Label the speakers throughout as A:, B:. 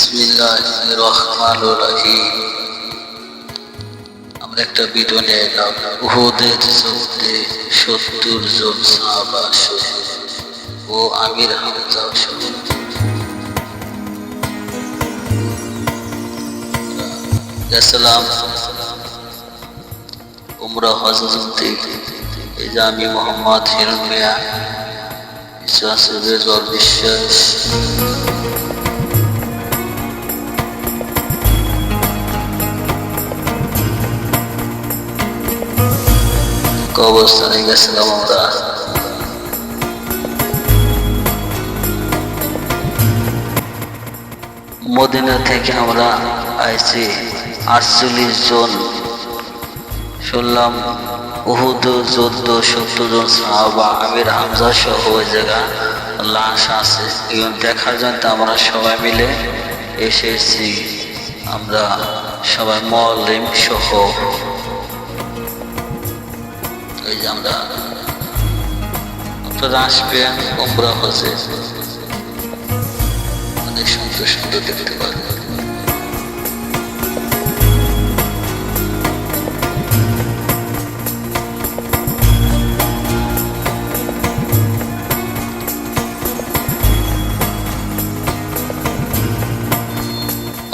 A: বিসমিল্লাহির রহমানির রহিম। আমরা একটা ভিডিও নিয়ে এলাম। উহুদের যুদ্ধে ৭০ জন সাহাবা শহীদ ও আমির হামজা শহীদ। গেছিলাম উমরা হজরতে। এই যে আমি মোহাম্মদ হিরণ মিয়া, কিছু আছে রেজওয়ার বিশ্বাস, অবস্থানে গেছিলাম আমরা। মদিনা থেকে আমরা আইছি ৪৮ জন। শুনলাম উহুদ যুদ্ধ ৭০ জন সাহাবা আমির হামজা সহ ওই জায়গা লাশ আছে। এবং দেখার জন্য আমরা সবাই মিলে এসেছি। আমরা সবাই মুআল্লিম সহ। এই যে আমরা, আপনারা আসবেন উমরা হজে, অনেক সুন্দর সুন্দর দেখতে পারবেন।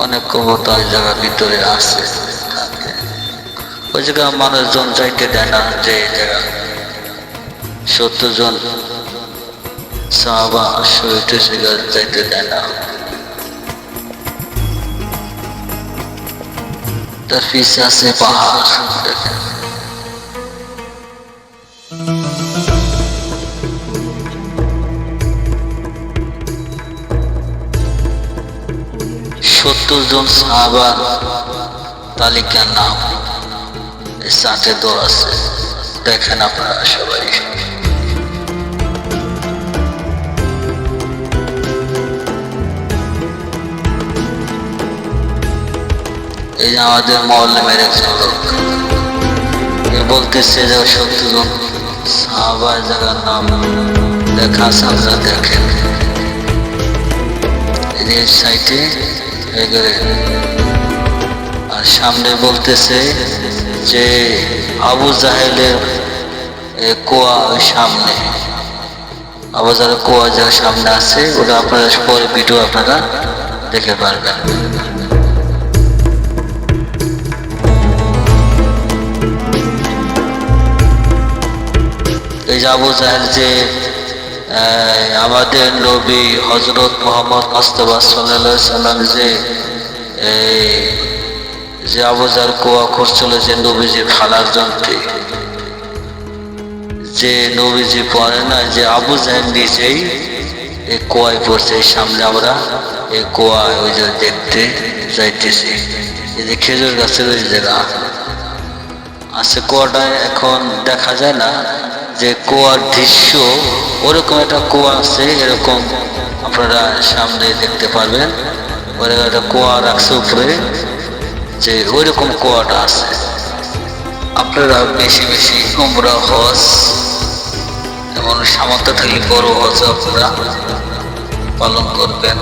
A: অনেক কবুতর ওই জায়গার ভিতরে আছে, ওই জায়গা মানুষজন যাইতে দেয় না। যে এই জায়গা ৭০ জন সাহাবা শহীদ যাইতে দেয় না। তার পিছে আছে পাহাড়, দেখেন। ৭০ জন সাহাবার তালিকার নাম এই চার্টে দেওয়া আছে, দেখেন আপনারা সবাই। এই যে আমাদের মুআল্লিমের একজন লোক বলতেছে যে ৭০ জন সাহাবার জায়গার নাম লেখা আছে, আপনারা দেখেন। এই যে সাইটে আর সামনে বলতেছে যে আবু জাহেলের কুয়া ওই সামনে, আবু জাহেলের কুয়া যার সামনে আছে, ওটা আপনারা পরে ভিডিও আপনারা দেখতে পারবেন। এই যে আবু জাহেল যে আমাদের নবী হযরত মুহাম্মদ মুস্তাফা সাল্লাল্লাহু আলাইহি সাল্লাম যে আবু জাহেল কুয়া করছিল, যে নবীজির ফালার যন্ত্রে, যে নবীজি পড়ে না, যে আবু জাহেল নিজেই এই কুয়ায় পড়ছে। সামনে আমরা এই কুয়ায় ওই যে দেখতে যাইতেছি। এই যে খেজুর গাছের ওই জায়গা আছে, কুয়াটা এখন দেখা যায় না। যে কুয়ার দৃশ্য ওরকম একটা কুয়া আছে, এরকম আপনারা সামনে দেখতে পারবেন। ওরকম একটা কুয়া রাখছে উপরে, যে ওইরকম কুয়াটা আছে। আপনারা বেশি বেশি উমরা হজ, এমন সামর্থ্য থাকলে বড় হজ আপনারা পালন করবেন।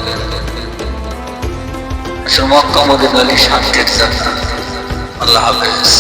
A: আসলে মক্কা মদিনা শান্তির জায়গা। আল্লাহ হাফেজ।